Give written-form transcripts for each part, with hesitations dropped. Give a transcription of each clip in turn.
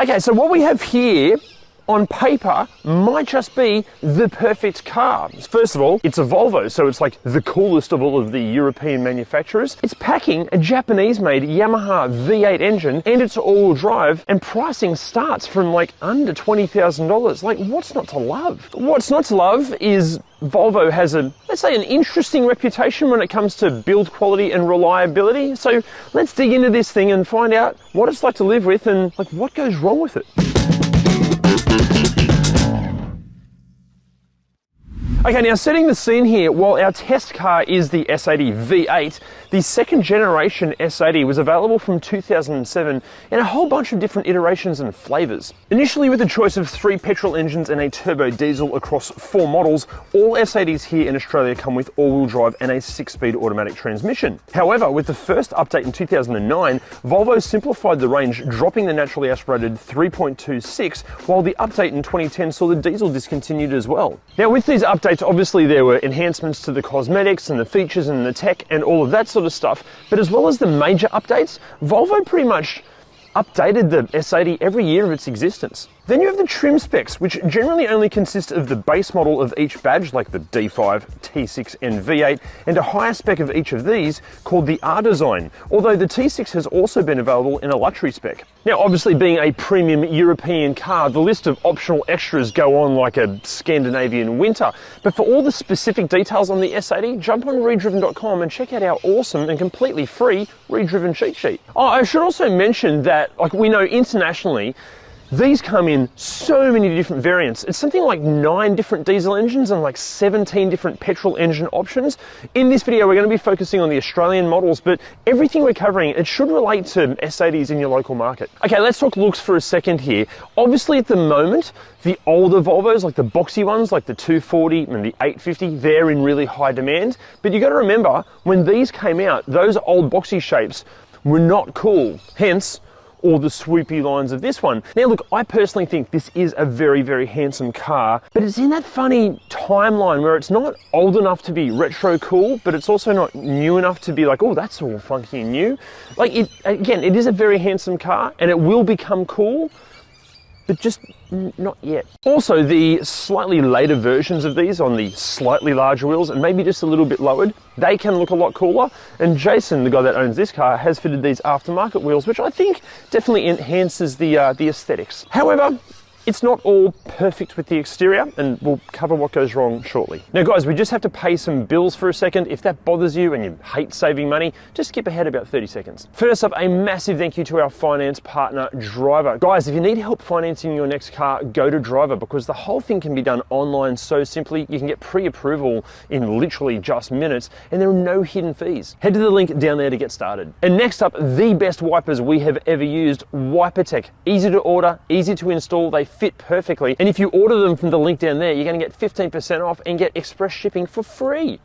Okay, so what we have here on paper might just be the perfect car. First of all, it's a Volvo, so it's like the coolest of all of the European manufacturers. It's packing a Japanese-made Yamaha V8 engine, and it's all-wheel drive, and pricing starts from like under $20,000. Like, what's not to love? What's not to love is Volvo has a, let's say, an interesting reputation when it comes to build quality and reliability. So let's dig into this thing and find out what it's like to live with and like what goes wrong with it. Okay, now setting the scene here, while our test car is the S80 V8, the second generation S80 was available from 2007 in a whole bunch of different iterations and flavours. Initially with a choice of 3 petrol engines and a turbo diesel across 4 models, all S80s here in Australia come with all-wheel drive and a 6-speed automatic transmission. However, with the first update in 2009, Volvo simplified the range, dropping the naturally aspirated 3.26, while the update in 2010 saw the diesel discontinued as well. Now with these updates, obviously there were enhancements to the cosmetics and the features and the tech and all of that sort of stuff, but as well as the major updates, Volvo pretty much updated the S80 every year of its existence. Then you have the trim specs, which generally only consist of the base model of each badge, like the D5, T6 and V8, and a higher spec of each of these called the R design, although the T6 has also been available in a luxury spec. Now obviously being a premium European car, the list of optional extras go on like a Scandinavian winter, but for all the specific details on the S80, jump on ReDriven.com and check out our awesome and completely free ReDriven cheat sheet. Oh, I should also mention that, like, we know internationally, these come in so many different variants. It's something like 9 different diesel engines and like 17 different petrol engine options. In this video, we're going to be focusing on the Australian models, but everything we're covering, it should relate to S80s in your local market. Okay, let's talk looks for a second here. Obviously at the moment, the older Volvos, like the boxy ones, like the 240 and the 850, they're in really high demand. But you got to remember, when these came out, those old boxy shapes were not cool. Hence, or the swoopy lines of this one. Now look, I personally think this is a very, very handsome car, but it's in that funny timeline where it's not old enough to be retro cool, but it's also not new enough to be like, oh, that's all funky and new. Like, again, it is a very handsome car and it will become cool, but just not yet. Also, the slightly later versions of these on the slightly larger wheels and maybe just a little bit lowered, they can look a lot cooler. And Jason, the guy that owns this car, has fitted these aftermarket wheels, which I think definitely enhances the aesthetics. However, it's not all perfect with the exterior, and we'll cover what goes wrong shortly. Now guys, we just have to pay some bills for a second. If that bothers you and you hate saving money, just skip ahead about 30 seconds. First up, a massive thank you to our finance partner, Driver. Guys, if you need help financing your next car, go to Driver, because the whole thing can be done online so simply. You can get pre-approval in literally just minutes, and there are no hidden fees. Head to the link down there to get started. And next up, the best wipers we have ever used, WIPERTECH. Easy to order, easy to install, they fit perfectly, and if you order them from the link down there, you're going to get 15% off and get express shipping for free.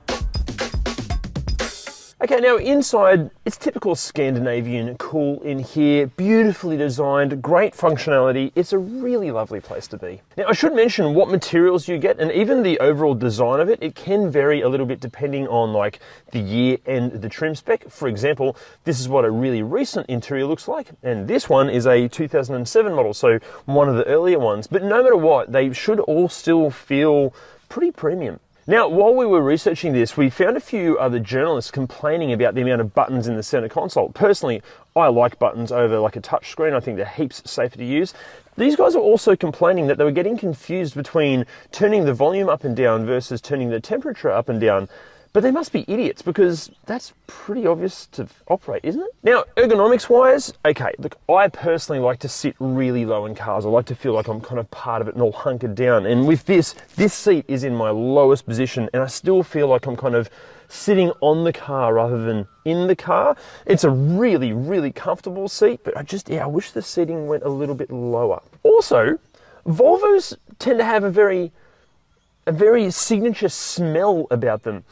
Okay, now inside, it's typical Scandinavian cool in here, beautifully designed, great functionality. It's a really lovely place to be. Now I should mention what materials you get, and even the overall design of it, it can vary a little bit depending on like the year and the trim spec. For example, this is what a really recent interior looks like, and this one is a 2007 model, so one of the earlier ones. But no matter what, they should all still feel pretty premium. Now, while we were researching this, we found a few other journalists complaining about the amount of buttons in the center console. Personally, I like buttons over like a touch screen. I think they're heaps safer to use. These guys are also complaining that they were getting confused between turning the volume up and down versus turning the temperature up and down. But they must be idiots, because that's pretty obvious to operate, isn't it? Now, ergonomics wise, okay, look, I personally like to sit really low in cars. I like to feel like I'm kind of part of it and all hunkered down. And with this seat is in my lowest position, and I still feel like I'm kind of sitting on the car rather than in the car. It's a really, really comfortable seat, but I wish the seating went a little bit lower. Also, Volvos tend to have a very signature smell about them.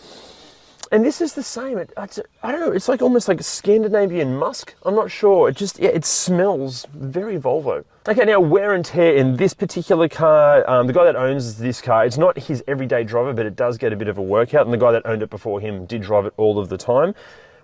And this is the same. I don't know, it's like almost like a Scandinavian musk. I'm not sure. It smells very Volvo. Okay, now wear and tear in this particular car. The guy that owns this car, it's not his everyday driver, but it does get a bit of a workout. And the guy that owned it before him did drive it all of the time.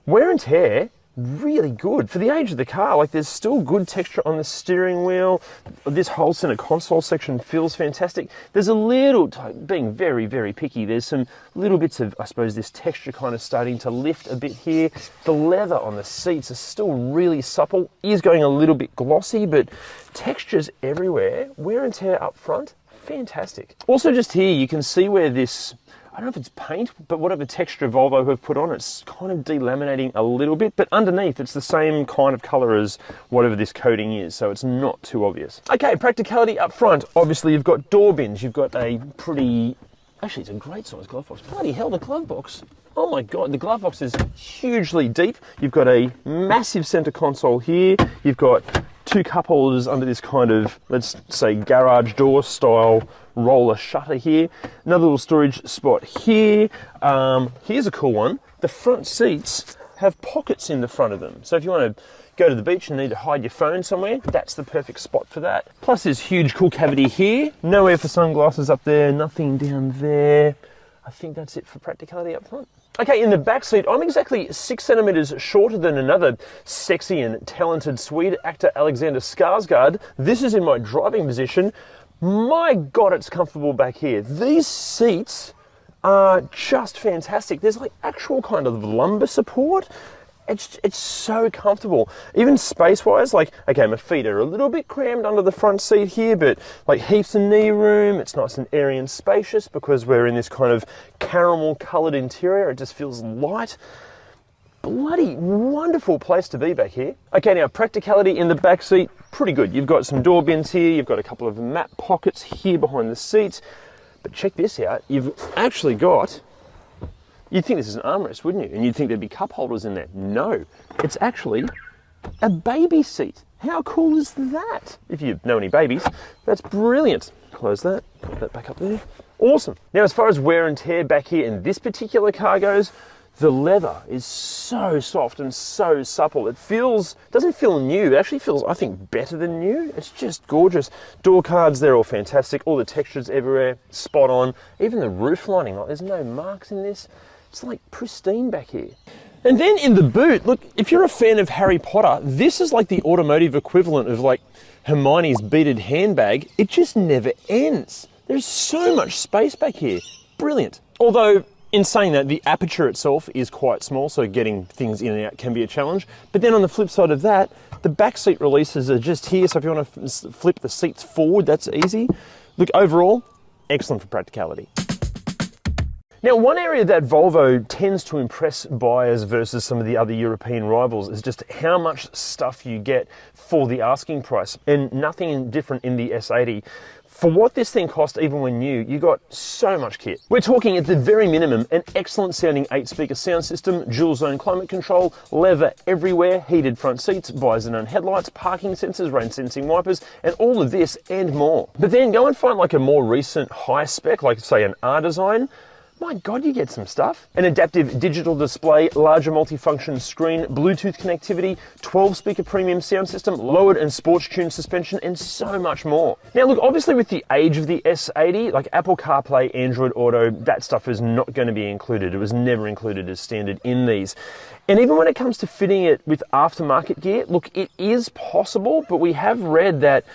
Wear and tear, really good for the age of the car. Like, there's still good texture on the steering wheel. This whole center console section feels fantastic. There's a little, being very, very picky, there's some little bits of, I suppose, this texture kind of starting to lift a bit here. The leather on the seats is still really supple. Is going a little bit glossy, but textures everywhere. Wear and tear up front, fantastic. Also just here, you can see where this, I don't know if it's paint, but whatever texture Volvo have put on, it's kind of delaminating a little bit, but underneath it's the same kind of color as whatever this coating is, so it's not too obvious. Okay, practicality up front. Obviously you've got door bins, you've got a pretty, actually it's a great size glove box. Bloody hell, the glove box. Oh my God, the glove box is hugely deep. You've got a massive center console here. You've got two cup holders under this kind of, let's say, garage door style roller shutter here. Another little storage spot here. Here's a cool one. The front seats have pockets in the front of them. So if you want to go to the beach and need to hide your phone somewhere, that's the perfect spot for that. Plus this huge cool cavity here. Nowhere for sunglasses up there, nothing down there. I think that's it for practicality up front. Okay, in the back seat, I'm exactly 6 centimeters shorter than another sexy and talented Swede, actor Alexander Skarsgård. This is in my driving position. My God, it's comfortable back here. These seats are just fantastic. There's like actual kind of lumbar support. It's so comfortable. Even space-wise, like, okay, my feet are a little bit crammed under the front seat here, but like heaps of knee room. It's nice and airy and spacious because we're in this kind of caramel-coloured interior. It just feels light. Bloody wonderful place to be back here. Okay, now practicality in the back seat, pretty good. You've got some door bins here. You've got a couple of map pockets here behind the seats. But check this out. You've actually got, you'd think this is an armrest, wouldn't you? And you'd think there'd be cup holders in there. No, it's actually a baby seat. How cool is that? If you know any babies, that's brilliant. Close that, put that back up there. Awesome. Now, as far as wear and tear back here in this particular car goes, the leather is so soft and so supple. It doesn't feel new. It actually feels, I think, better than new. It's just gorgeous. Door cards, they're all fantastic. All the textures everywhere, spot on. Even the roof lining, like there's no marks in this. It's like pristine back here. And then in the boot, look, if you're a fan of Harry Potter, this is like the automotive equivalent of like Hermione's beaded handbag. It just never ends. There's so much space back here. Brilliant. Although, in saying that, the aperture itself is quite small, so getting things in and out can be a challenge. But then on the flip side of that, the back seat releases are just here, so if you want to flip the seats forward, that's easy. Look, overall, excellent for practicality. Now, one area that Volvo tends to impress buyers versus some of the other European rivals is just how much stuff you get for the asking price, and nothing different in the S80. For what this thing cost, even when new, you got so much kit. We're talking at the very minimum, an excellent sounding 8-speaker sound system, dual zone climate control, leather everywhere, heated front seats, bi-xenon headlights, parking sensors, rain sensing wipers, and all of this and more. But then go and find like a more recent high spec, like say an R design. My God, you get some stuff. An adaptive digital display, larger multifunction screen, Bluetooth connectivity, 12-speaker premium sound system, lowered and sports-tuned suspension, and so much more. Now look, obviously with the age of the S80, like Apple CarPlay, Android Auto, that stuff is not going to be included. It was never included as standard in these. And even when it comes to fitting it with aftermarket gear, look, it is possible, but we have read that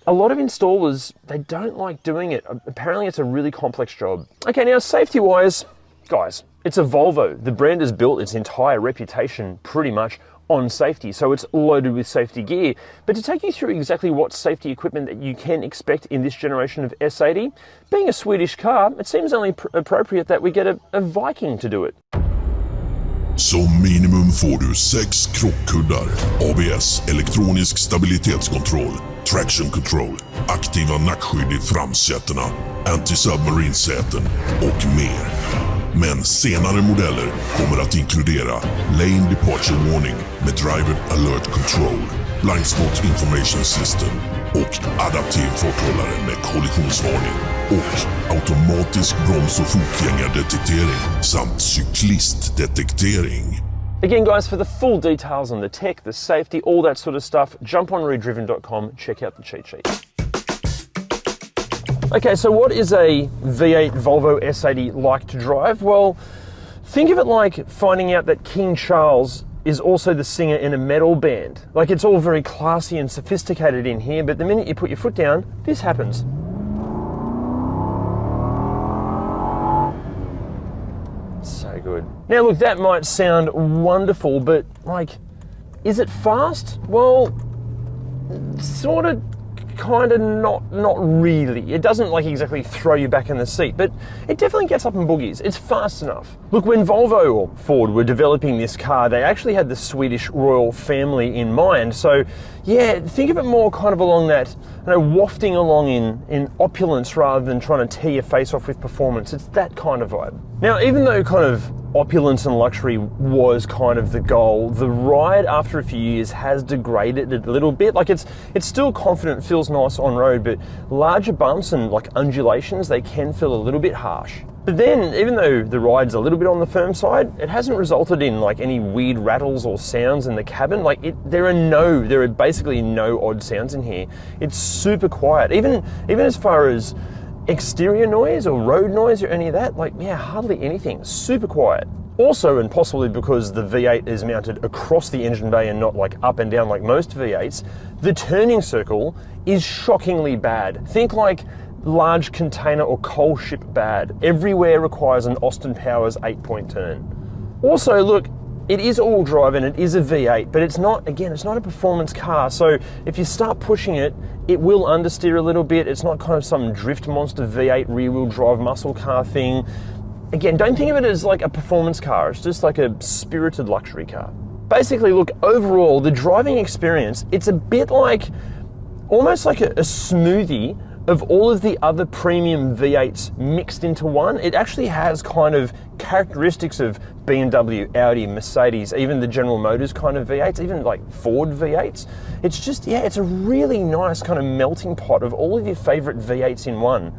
a lot of installers, they don't like doing it. Apparently it's a really complex job. Okay, now safety-wise, guys, it's a Volvo. The brand has built its entire reputation pretty much on safety, so it's loaded with safety gear. But to take you through exactly what safety equipment that you can expect in this generation of S80, being a Swedish car, it seems only appropriate that we get a Viking to do it. Som minimum får du 6 krockkuddar, ABS, elektronisk stabilitetskontroll, traction control, aktiva nackskydd i framsätena, anti-submarine-säten och mer. Men senare modeller kommer att inkludera Lane Departure Warning med Driver Alert Control, Blind Spot Information System och adaptiv farthållare med kollisionsvarning och automatisk broms- och fotgängardetektering samt cyklistdetektering. Again guys, for the full details on the tech, the safety, all that sort of stuff, jump on ReDriven.com, check out the cheat sheet. Okay, so what is a V8 Volvo S80 like to drive? Well, think of it like finding out that King Charles is also the singer in a metal band. Like, it's all very classy and sophisticated in here, but the minute you put your foot down, this happens. So good. Now look, that might sound wonderful, but like, is it fast? Well, sort of, kind of, not really. It doesn't like exactly throw you back in the seat, but it definitely gets up in boogies. It's fast enough. Look, when Volvo or Ford were developing this car, they actually had the Swedish royal family in mind. So yeah, think of it more kind of along that, you know, wafting along in opulence rather than trying to tear your face off with performance. It's that kind of vibe. Now, even though kind of opulence and luxury was kind of the goal, the ride after a few years has degraded it a little bit. Like, it's still confident, feels nice on road, but larger bumps and like undulations, they can feel a little bit harsh. But then, even though the ride's a little bit on the firm side, it hasn't resulted in like any weird rattles or sounds in the cabin. Like, there are basically no odd sounds in here. It's super quiet. Even as far as exterior noise or road noise or any of that, like, yeah, hardly anything. Super quiet. Also, and possibly because the V8 is mounted across the engine bay and not like up and down like most V8s, the turning circle is shockingly bad. Think like large container or coal ship bad. Everywhere requires an Austin Powers 8-point turn. Also, look, it is all-wheel drive and it is a V8, but it's not a performance car. So if you start pushing it, it will understeer a little bit. It's not kind of some drift monster V8 rear-wheel drive muscle car thing. Again, don't think of it as like a performance car. It's just like a spirited luxury car. Basically, look, overall, the driving experience, it's a bit like, almost like a smoothie of all of the other premium V8s mixed into one. It actually has kind of characteristics of BMW, Audi, Mercedes, even the General Motors kind of V8s, even like Ford V8s. It's just, yeah, it's a really nice kind of melting pot of all of your favorite V8s in one.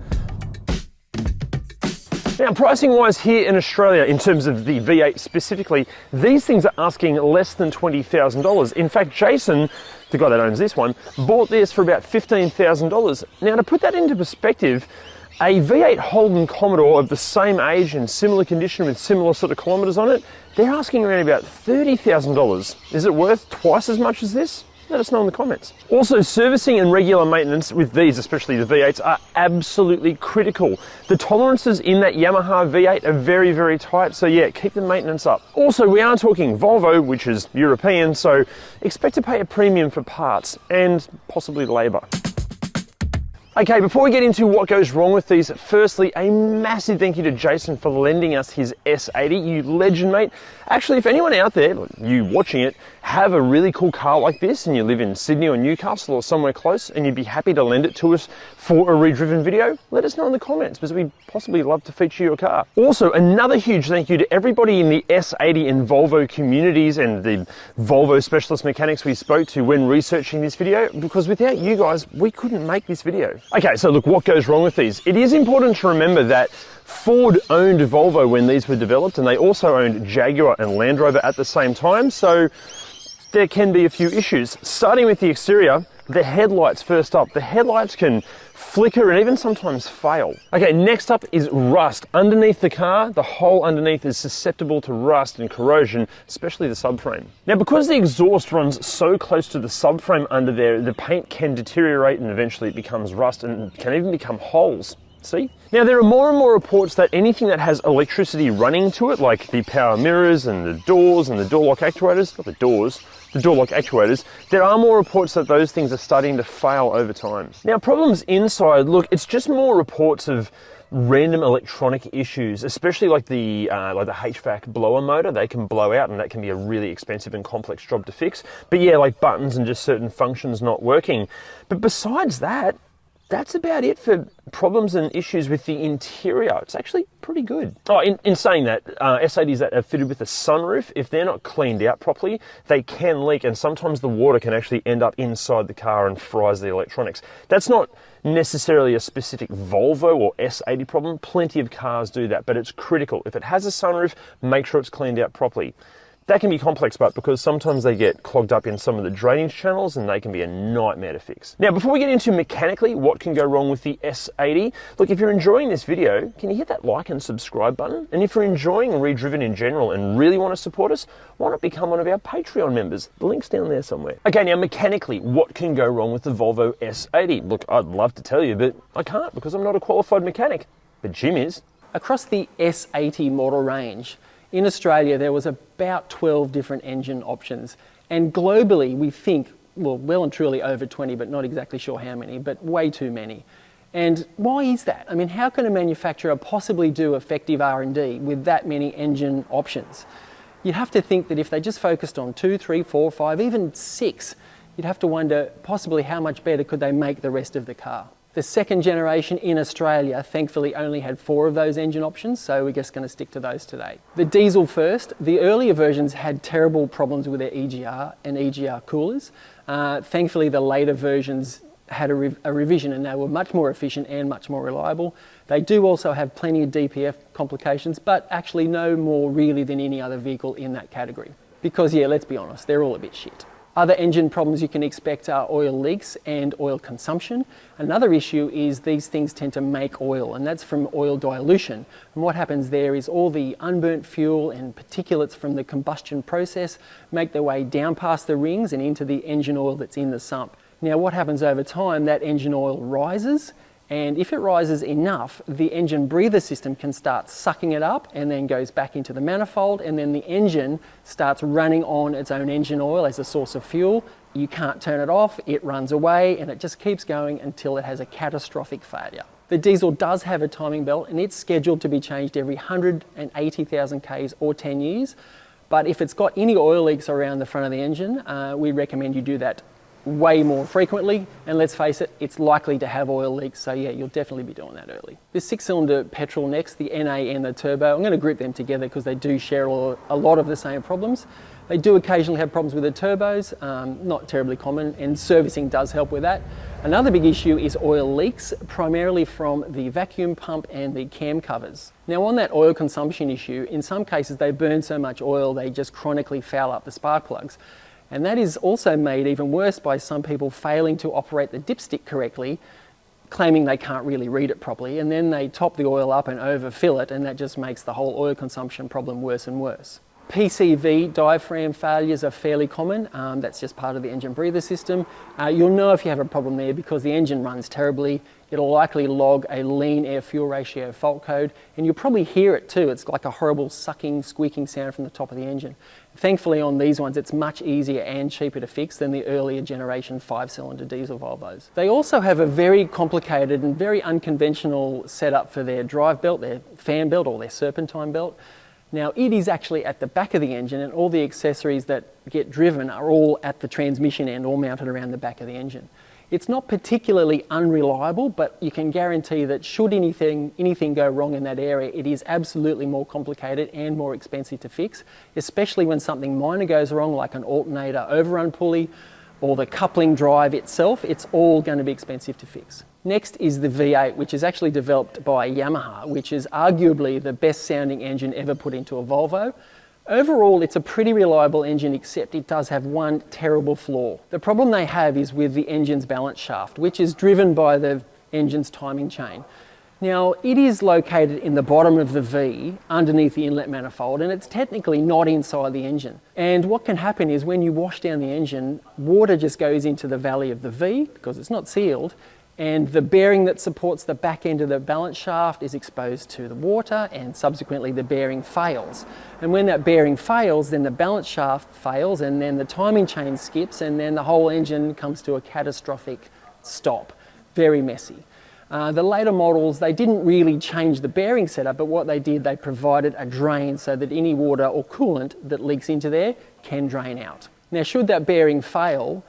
Now, pricing wise here in Australia, in terms of the V8 specifically, these things are asking less than $20,000. In fact, Jason, the guy that owns this one, bought this for about $15,000. Now, to put that into perspective, a V8 Holden Commodore of the same age and similar condition with similar sort of kilometres on it, they're asking around about $30,000. Is it worth twice as much as this? Let us know in the comments. Also, servicing and regular maintenance with these, especially the V8s, are absolutely critical. The tolerances in that Yamaha V8 are very, very tight, so yeah, keep the maintenance up. Also, we are talking Volvo, which is European, so expect to pay a premium for parts and possibly labour. Okay, before we get into what goes wrong with these, firstly, a massive thank you to Jason for lending us his S80. You legend, mate. Actually, if anyone out there, you watching it, have a really cool car like this and you live in Sydney or Newcastle or somewhere close and you'd be happy to lend it to us for a ReDriven video, let us know in the comments because we'd possibly love to feature your car. Also, another huge thank you to everybody in the S80 and Volvo communities and the Volvo specialist mechanics we spoke to when researching this video, because without you guys, we couldn't make this video. Okay, so look, what goes wrong with these? It is important to remember that Ford owned Volvo when these were developed, and they also owned Jaguar and Land Rover at the same time, so there can be a few issues. Starting with the exterior, the headlights first up. The headlights can flicker and even sometimes fail. Okay, next up is rust. Underneath the car, the hole underneath is susceptible to rust and corrosion, especially the subframe. Now, because the exhaust runs so close to the subframe under there, the paint can deteriorate and eventually it becomes rust and can even become holes. See? Now, there are more and more reports that anything that has electricity running to it, like the power mirrors and the doors and the door lock actuators, not the doors, the door lock actuators, there are more reports that those things are starting to fail over time. Now, problems inside, look, it's just more reports of random electronic issues, especially like the HVAC blower motor. They can blow out and that can be a really expensive and complex job to fix. But yeah, like buttons and just certain functions not working. But besides that, that's about it for problems and issues with the interior. It's actually pretty good. Oh, in saying that, S80s that are fitted with a sunroof, if they're not cleaned out properly, they can leak, and sometimes the water can actually end up inside the car and fries the electronics. That's not necessarily a specific Volvo or S80 problem. Plenty of cars do that, but it's critical. If it has a sunroof, make sure it's cleaned out properly. That can be complex, but because sometimes they get clogged up in some of the drainage channels and they can be a nightmare to fix. Now, before we get into mechanically what can go wrong with the S80, look, if you're enjoying this video, can you hit that like and subscribe button? And if you're enjoying ReDriven in general and really want to support us, why not become one of our Patreon members? The link's down there somewhere. Okay, now mechanically, what can go wrong with the Volvo S80? Look, I'd love to tell you, but I can't because I'm not a qualified mechanic. But Jim is. Across the S80 model range, in Australia there was about 12 different engine options, and globally we think, well and truly over 20, but not exactly sure how many, but way too many. And why is that? I mean, how can a manufacturer possibly do effective R&D with that many engine options? You'd have to think that if they just focused on 2, 3, 4, 5, even 6, you'd have to wonder possibly how much better could they make the rest of the car. The second generation in Australia thankfully only had 4 of those engine options, so we're just going to stick to those today. The diesel first. The earlier versions had terrible problems with their EGR and EGR coolers. Thankfully the later versions had a revision and they were much more efficient and much more reliable. They do also have plenty of DPF complications, but actually no more really than any other vehicle in that category. Because yeah, let's be honest, they're all a bit shit. Other engine problems you can expect are oil leaks and oil consumption. Another issue is these things tend to make oil, and that's from oil dilution. And what happens there is all the unburnt fuel and particulates from the combustion process make their way down past the rings and into the engine oil that's in the sump. Now what happens over time, that engine oil rises, and if it rises enough, the engine breather system can start sucking it up and then goes back into the manifold, and then the engine starts running on its own engine oil as a source of fuel. You can't turn it off, it runs away, and it just keeps going until it has a catastrophic failure. The diesel does have a timing belt and it's scheduled to be changed every 180,000 Ks or 10 years. But if it's got any oil leaks around the front of the engine, we recommend you do that way more frequently, and let's face it, it's likely to have oil leaks, so yeah, you'll definitely be doing that early. The 6-cylinder petrol next, the NA and the turbo, I'm going to group them together because they do share a lot of the same problems. They do occasionally have problems with the turbos, not terribly common, and servicing does help with that. Another big issue is oil leaks, primarily from the vacuum pump and the cam covers. Now on that oil consumption issue, in some cases they burn so much oil they just chronically foul up the spark plugs. And that is also made even worse by some people failing to operate the dipstick correctly, claiming they can't really read it properly, and then they top the oil up and overfill it, and that just makes the whole oil consumption problem worse and worse. PCV diaphragm failures are fairly common. That's just part of the engine breather system. You'll know if you have a problem there because the engine runs terribly. It'll likely log a lean air fuel ratio fault code, and you'll probably hear it too. It's like a horrible sucking, squeaking sound from the top of the engine. Thankfully on these ones it's much easier and cheaper to fix than the earlier generation 5-cylinder diesel Volvos. They also have a very complicated and very unconventional setup for their drive belt, their fan belt or their serpentine belt. Now it is actually at the back of the engine, and all the accessories that get driven are all at the transmission end, all mounted around the back of the engine. It's not particularly unreliable, but you can guarantee that should anything go wrong in that area, it is absolutely more complicated and more expensive to fix, especially when something minor goes wrong like an alternator overrun pulley or the coupling drive itself. It's all going to be expensive to fix. Next is the V8, which is actually developed by Yamaha, which is arguably the best sounding engine ever put into a Volvo. Overall, it's a pretty reliable engine, except it does have one terrible flaw. The problem they have is with the engine's balance shaft, which is driven by the engine's timing chain. Now, it is located in the bottom of the V, underneath the inlet manifold, and it's technically not inside the engine. And what can happen is when you wash down the engine, water just goes into the valley of the V, because it's not sealed, and the bearing that supports the back end of the balance shaft is exposed to the water, and subsequently the bearing fails. And when that bearing fails, then the balance shaft fails, and then the timing chain skips, and then the whole engine comes to a catastrophic stop. Very messy. The later models, they didn't really change the bearing setup, but what they did, they provided a drain so that any water or coolant that leaks into there can drain out. Now, should that bearing fail,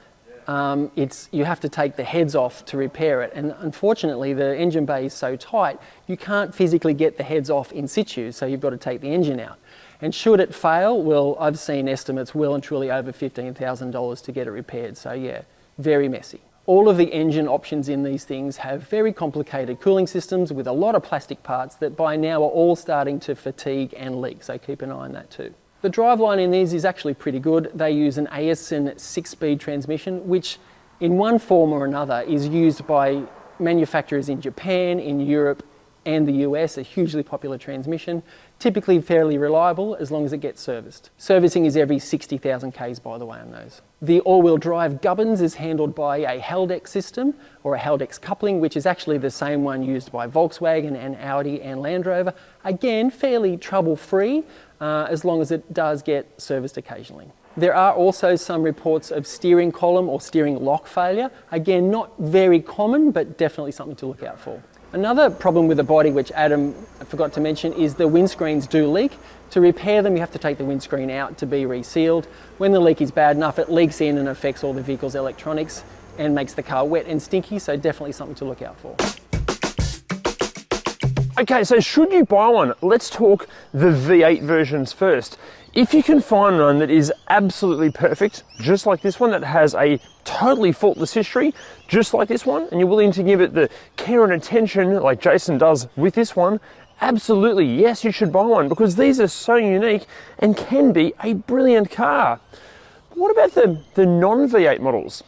you have to take the heads off to repair it, and unfortunately the engine bay is so tight you can't physically get the heads off in situ, so you've got to take the engine out. And should it fail, well, I've seen estimates well and truly over $15,000 to get it repaired, so yeah, very messy. All of the engine options in these things have very complicated cooling systems with a lot of plastic parts that by now are all starting to fatigue and leak, so keep an eye on that too. The driveline in these is actually pretty good. They use an ASN 6-speed transmission, which in one form or another is used by manufacturers in Japan, in Europe, and the US, a hugely popular transmission, typically fairly reliable as long as it gets serviced. Servicing is every 60,000 Ks, by the way, on those. The all-wheel drive gubbins is handled by a Haldex system, or a Haldex coupling, which is actually the same one used by Volkswagen and Audi and Land Rover. Again, fairly trouble-free, as long as it does get serviced occasionally. There are also some reports of steering column or steering lock failure. Again, not very common, but definitely something to look out for. Another problem with the body, which Adam forgot to mention, is the windscreens do leak. To repair them, you have to take the windscreen out to be resealed. When the leak is bad enough, it leaks in and affects all the vehicle's electronics and makes the car wet and stinky, so definitely something to look out for. Okay, so should you buy one? Let's talk the V8 versions first. If you can find one that is absolutely perfect, just like this one, that has a totally faultless history, just like this one, and you're willing to give it the care and attention like Jason does with this one, absolutely, yes, you should buy one, because these are so unique and can be a brilliant car. What about the non-V8 models?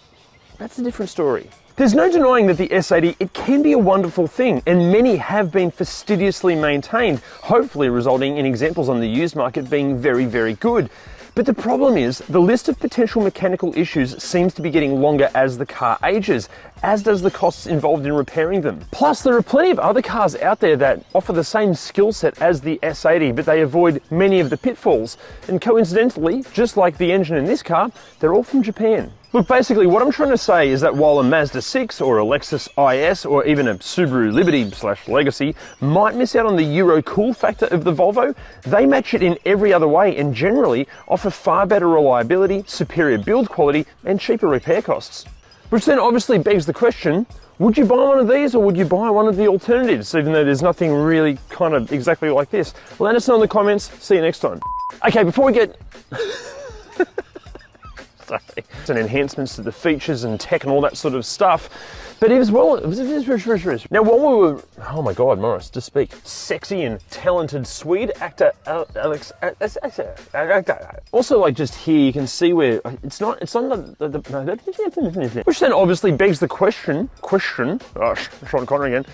That's a different story. There's no denying that the S80, it can be a wonderful thing, and many have been fastidiously maintained, hopefully resulting in examples on the used market being very, very good. But the problem is, the list of potential mechanical issues seems to be getting longer as the car ages, as does the costs involved in repairing them. Plus, there are plenty of other cars out there that offer the same skill set as the S80, but they avoid many of the pitfalls. And coincidentally, just like the engine in this car, they're all from Japan. Look, basically what I'm trying to say is that while a Mazda 6 or a Lexus IS or even a Subaru Liberty/Legacy might miss out on the Euro cool factor of the Volvo, they match it in every other way and generally offer far better reliability, superior build quality and cheaper repair costs. Which then obviously begs the question, would you buy one of these or would you buy one of the alternatives, even though there's nothing really kind of exactly like this? Let us know in the comments. See you next time. Okay, before we get... and enhancements to the features and tech and all that sort of stuff. But it was well, now while we were, oh my God, Morris, to speak, sexy and talented Swede actor Alex, also like just here you can see where it's not which then obviously begs the question, Sean Connery again,